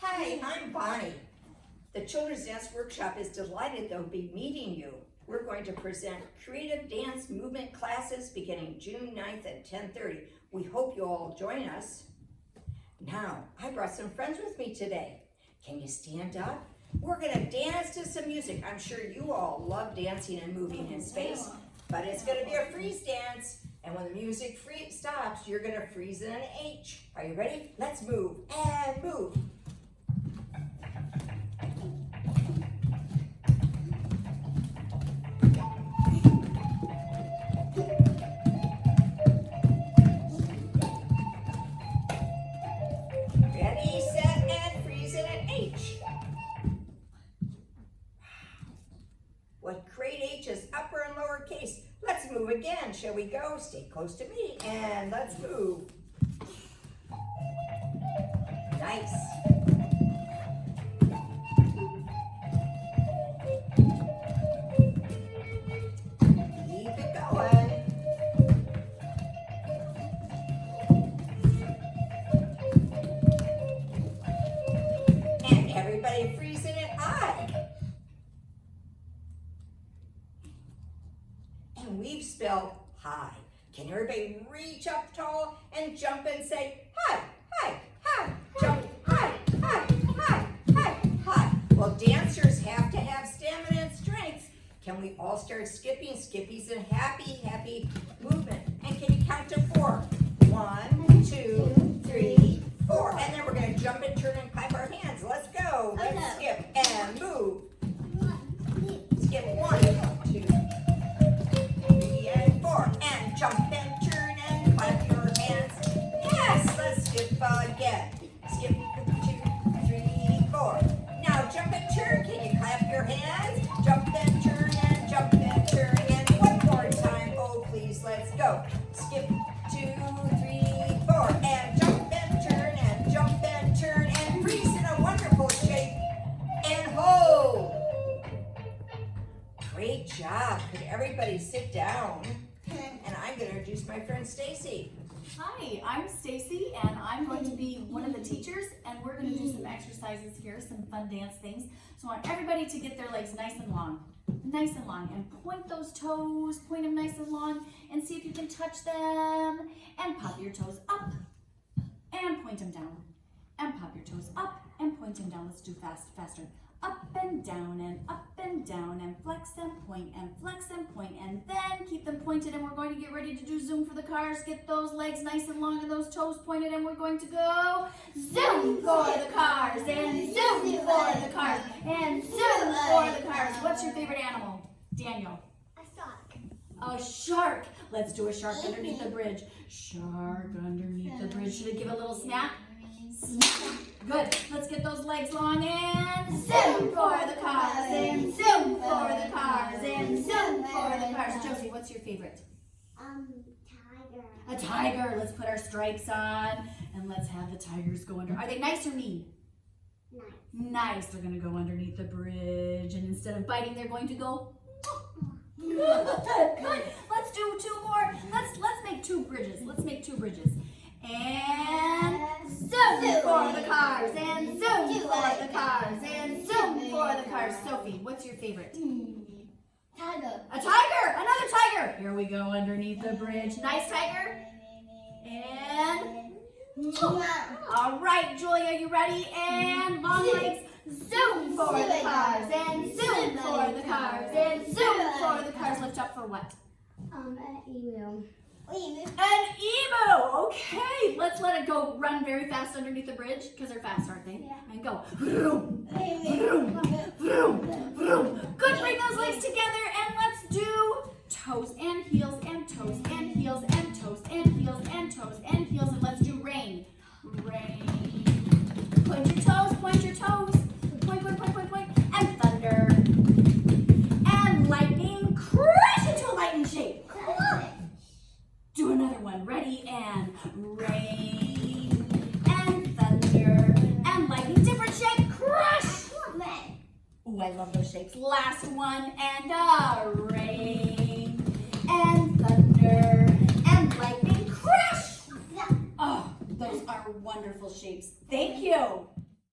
Hi, I'm Bonnie. The Children's Dance Workshop is delighted they'll be meeting you. We're going to present creative dance movement classes beginning June 9th at 10:30. We hope you all join us. Now, I brought some friends with me today. Can you stand up? We're gonna dance to some music. I'm sure you all love dancing and moving in space, but it's gonna be a freeze dance. And when the music stops, you're gonna freeze in an H. Are you ready? Let's move and move. Ready, set, and freeze in an H. What great H's, upper and lower case. Let's move again, shall we go? Stay close to me, and let's move. Nice. Keep it going. And everybody freeze in an I. And we've spelled high. Can everybody reach up tall and jump and say hi, hi, hi, jump, hi, hi, hi, hi, hi. Well, dancers have to have stamina and strength. Can we all start skipping? Skippy's a happy, happy movement. And can you count to 4? 1, 2, 3, 4. And then we're gonna jump and turn and clap our hands. Let's go. Let's skip and move. Skip 1, 2, 3, and 4. And jump and turn and clap your hands. Yes, let's skip again. Skip 2, 3, 4. Now jump and turn. Can you clap your hands? Jump and turn and jump and turn. And one more time. Oh, please, let's go. Skip 2, 3, 4. And jump and turn and jump and turn and freeze in a wonderful shape. And hold. Great job. Could everybody sit down? And I'm going to introduce my friend Stacy. Hi, I'm Stacy, and I'm going to be one of the teachers, and we're going to do some exercises here, some fun dance things. So I want everybody to get their legs nice and long, and point those toes, point them nice and long, and see if you can touch them, and pop your toes up, and point them down, and pop your toes up, and point them down. Let's do faster. Up and down, and flex and point, and then keep them pointed, and we're going to get ready to do zoom for the cars. Get those legs nice and long and those toes pointed, and we're going to go zoom for the cars, and zoom for the cars, and zoom for the cars. What's your favorite animal, Daniel? A sock. A shark. Let's do a shark underneath the bridge. Shark underneath the bridge. Should I give a little snap? Good. Let's get those legs long and zoom for the cars, and zoom for the cars, and zoom for the cars. Josie, what's your favorite? Tiger. A tiger. Let's put our stripes on and let's have the tigers go under. Are they nice or mean? Nice. Nice. They're going to go underneath the bridge, and instead of biting, they're going to go. Good. Let's do 2 more. Let's make 2 bridges. Let's make 2 bridges. And zoom for the cars, and zoom for the cars, and zoom for the cars. Sophie, what's your favorite? Tiger. A tiger! Another tiger! Here we go underneath the bridge. Nice tiger. And all right, Julia, you ready? And long legs. Zoom for the cars, and zoom for the cars, and zoom for the cars. Lift up for what? An emu. An emu! Okay, let's let it go run very fast underneath the bridge, because they're fast, aren't they? Yeah. And go. Vroom, vroom, vroom, vroom. Good, bring those legs together, and let's do toes and heels, and toes and heels, and toes and heels, and toes and heels, and let's do rain. Rain. Point your toes, point your toes. Point, and thunder. And lightning. Crash into a lightning shape. Do another one. Ready? And rain, and thunder, and lightning. Different shape. Crush. Ooh, I love those shapes. Last one. And rain, and thunder, and lightning. Crush. Oh, those are wonderful shapes. Thank you.